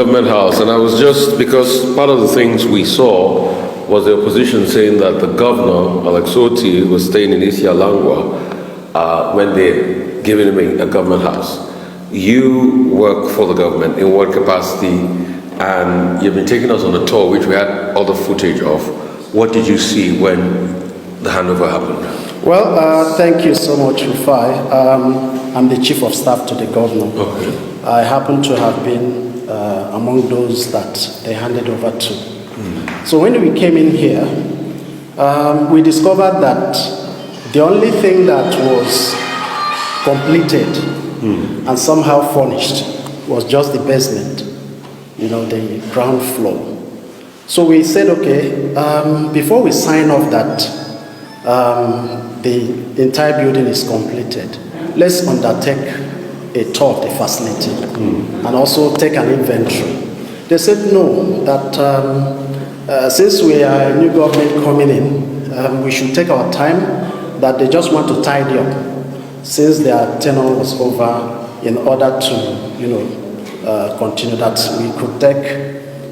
Government House, and I was just, because part of the things we saw was the opposition saying that the governor, Alex Oti, was staying in Isia Langwa when they given him a government house. You work for the government, in what capacity? And you've been taking us on a tour, which we had all the footage of. What did you see when the handover happened? Well, thank you so much, RUFAI. I'm the Chief of Staff to the Governor. Okay. I happen to have been among those that they handed over to. So when we came in here, we discovered that the only thing that was completed and somehow furnished was just the basement, the ground floor. So we said, okay, before we sign off that the entire building is completed, let's undertake a tour of the facility and also take an inventory. They said no, that since we are a new government coming in, we should take our time, that they just want to tidy up since their tenure was over, in order to continue, that we could take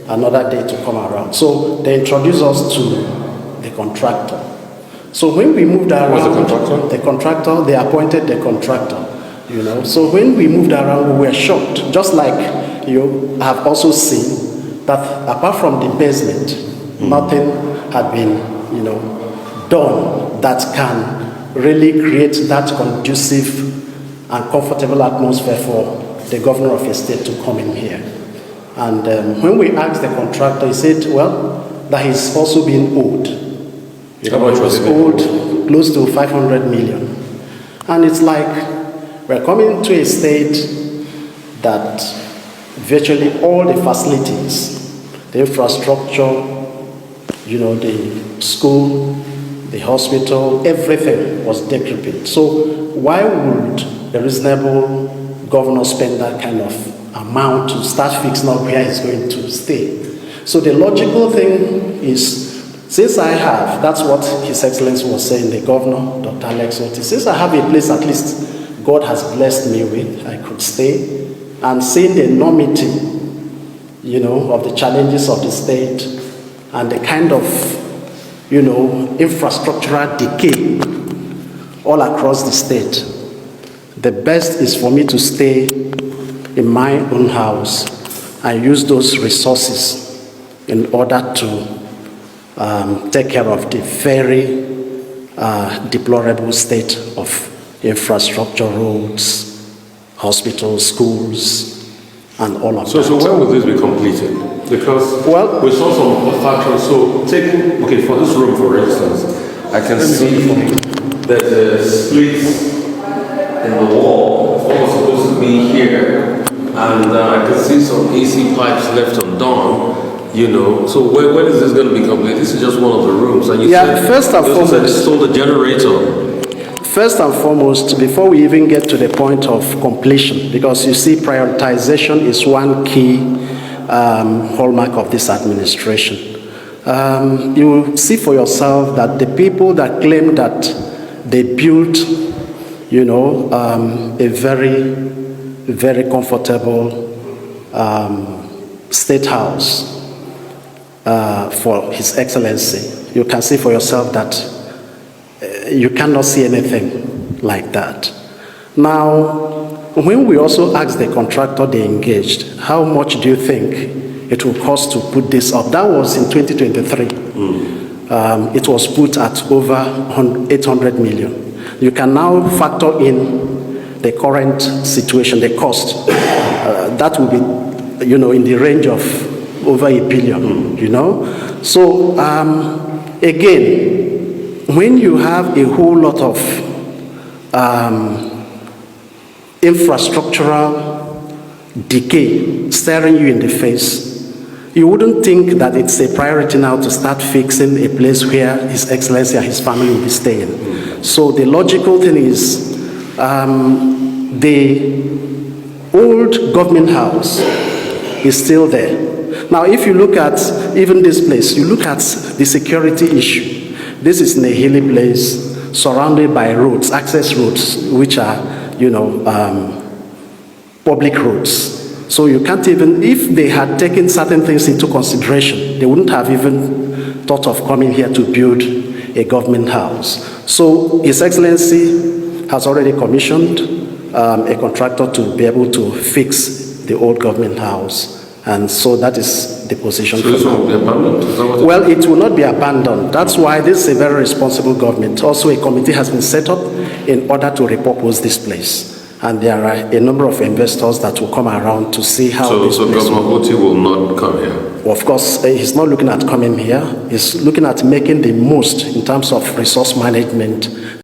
another day to come around. So they introduced us to the contractor. So when we moved around, the contractor? They appointed the contractor. So when we moved around, we were shocked, just like you have also seen that apart from the basement, nothing had been, done that can really create that conducive and comfortable atmosphere for the governor of a state to come in here. And when we asked the contractor, he said, well, that he's also been owed. How much was it? Owed close to 500 million. And it's like, we're coming to a state that virtually all the facilities, the infrastructure, the school, the hospital, everything was decrepit. So why would a reasonable governor spend that kind of amount to start fixing up where he's going to stay? So the logical thing is, since I have, that's what His Excellency was saying, the governor, Dr. Alex Oti, since I have a place at least God has blessed me with, I could stay, and seeing the enormity, of the challenges of the state and the kind of, infrastructural decay all across the state, the best is for me to stay in my own house and use those resources in order to take care of the very deplorable state of infrastructure, roads, hospitals, schools, and all of that. So when will this be completed? Because we saw some factors. So for this room, for instance, I can see that the splits in the wall was supposed to be here, and I can see some AC pipes left undone. So when is this going to be complete? This is just one of the rooms, and you said first and foremost, install the generator. First and foremost, before we even get to the point of completion, because you see, prioritization is one key hallmark of this administration. You see for yourself that the people that claim that they built, a very, very comfortable state house for His Excellency, you can see for yourself that you cannot see anything like that. Now, when we also asked the contractor they engaged, how much do you think it will cost to put this up? That was in 2023. It was put at over 800 million. You can now factor in the current situation, the cost. That will be, in the range of over $1 billion, So, again, when you have a whole lot of infrastructural decay staring you in the face, you wouldn't think that it's a priority now to start fixing a place where His Excellency and his family will be staying. So the logical thing is the old government house is still there. Now, if you look at even this place, you look at the security issue. This is in a hilly place surrounded by roads, access roads, which are, public roads. So you can't even, if they had taken certain things into consideration, they wouldn't have even thought of coming here to build a government house. So His Excellency has already commissioned a contractor to be able to fix the old government house. And so that is the position. So this will be abandoned? Is that what Well, it will not be abandoned. That's why this is a very responsible government. Also, a committee has been set up in order to repurpose this place. And there are a number of investors that will come around to see how this So place Governor Oti will not come here? Of course, he's not looking at coming here. He's looking at making the most in terms of resource management